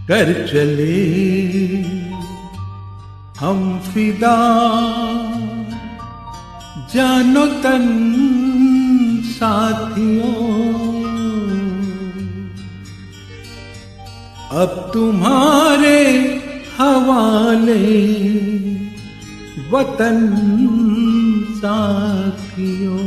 कर चले हम फिदा, जानो तन साथियों, अब तुम्हारे हवाले वतन साथियों।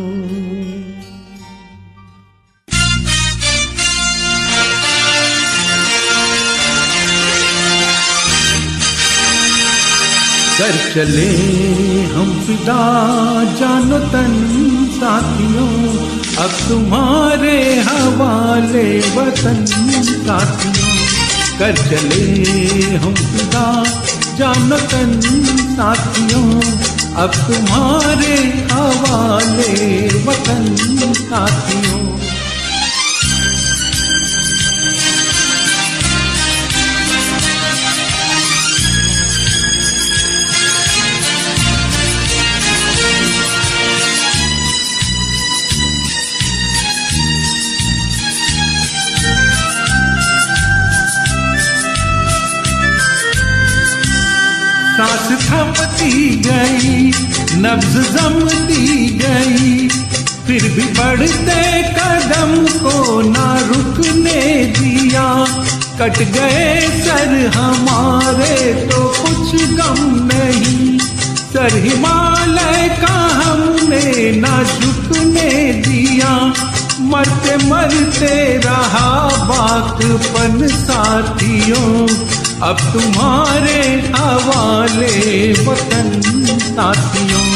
कर चले हम फिदा, जानो तन साथियों, अब तुम्हारे हवाले वतन साथियों। कर चले हम फिदा, जानो तन साथियों, अब तुम्हारे हवाले वतन साथियों। सांस थमती गई, नब्ज जमती गई, फिर भी बढ़ते कदम को ना रुकने दिया। कट गए सर हमारे तो कुछ गम नहीं, सर हिमालय का हमने ना झुकने दिया। मरते मरते रहा बाकपन साथियों, अब तुम्हारे हवाले वतन साथियों।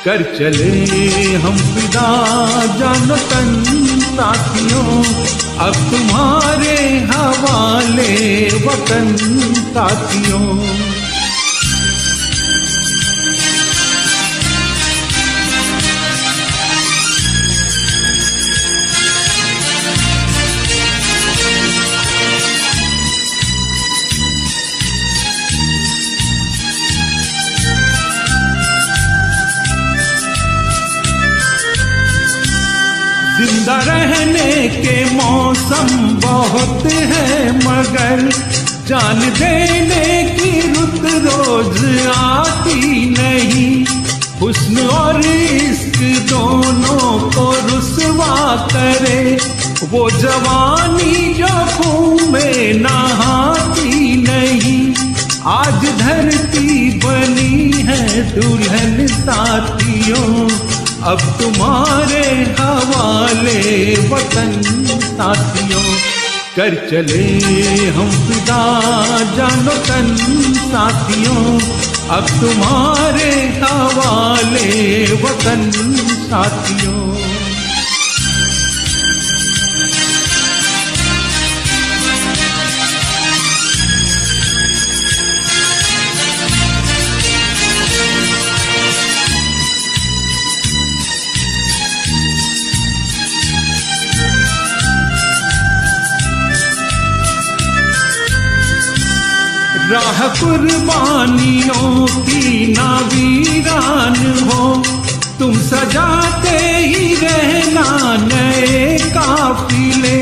कर चले हम फिदा, जानो तन साथियों, अब तुम्हारे हवाले वतन साथियों। जिंदा रहने के मौसम बहुत है, मगर जान देने की रुत रोज आती नहीं। हुस्न और इश्क दोनों को रुसवा करे वो जवानी जो खून में नहाती नहीं। आज धरती बनी है दुल्हन साथियों, अब तुम्हारे हवाले वतन साथियों। कर चले हम फिदा, जानो तन साथियों, अब तुम्हारे हवाले वतन साथियों। राह कुर्बानियों की ना वीरान हो, तुम सजाते ही रहना नए काफिले।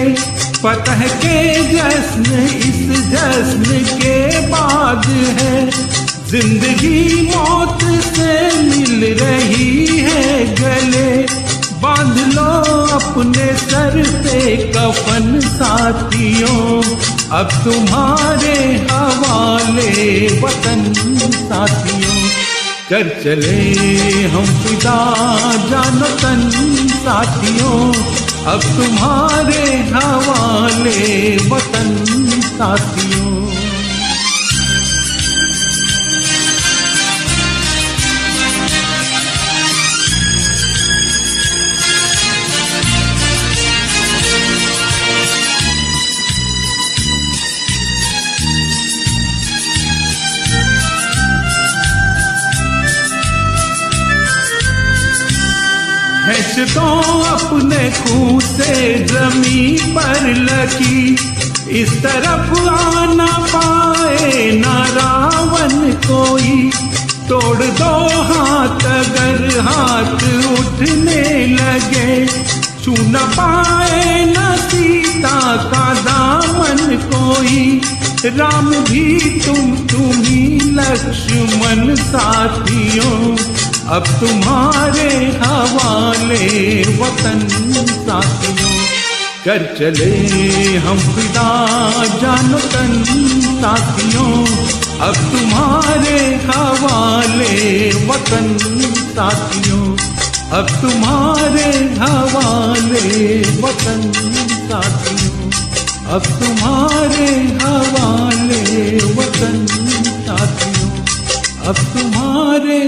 फतह के जश्न इस जश्न के बाद है, जिंदगी मौत से मिल रही है गले। बांध लो अपने सर पे कफन साथियों, अब तुम्हारे हवाले वतन साथियों। कर चले हम फिदा, जानो तन साथियों, अब तुम्हारे हवाले वतन साथियों। खींच दो अपने खून से जमीन पर लगी, इस तरफ आना पाए ना रावण कोई। तोड़ दो हाथ अगर हाथ उठने लगे, छू न पाए न सीता का दामन कोई। राम भी तुम ही लक्ष्मण साथियों, अब तुम्हारे हवाले वतन साथियों। कर चले हम फिदा जानो तन साथियों, अब तुम्हारे हवाले वतन साथियों, अब तुम्हारे हवाले वतन साथियों, अब तुम्हारे हवाले वतन साथियों, अब तुम्हारे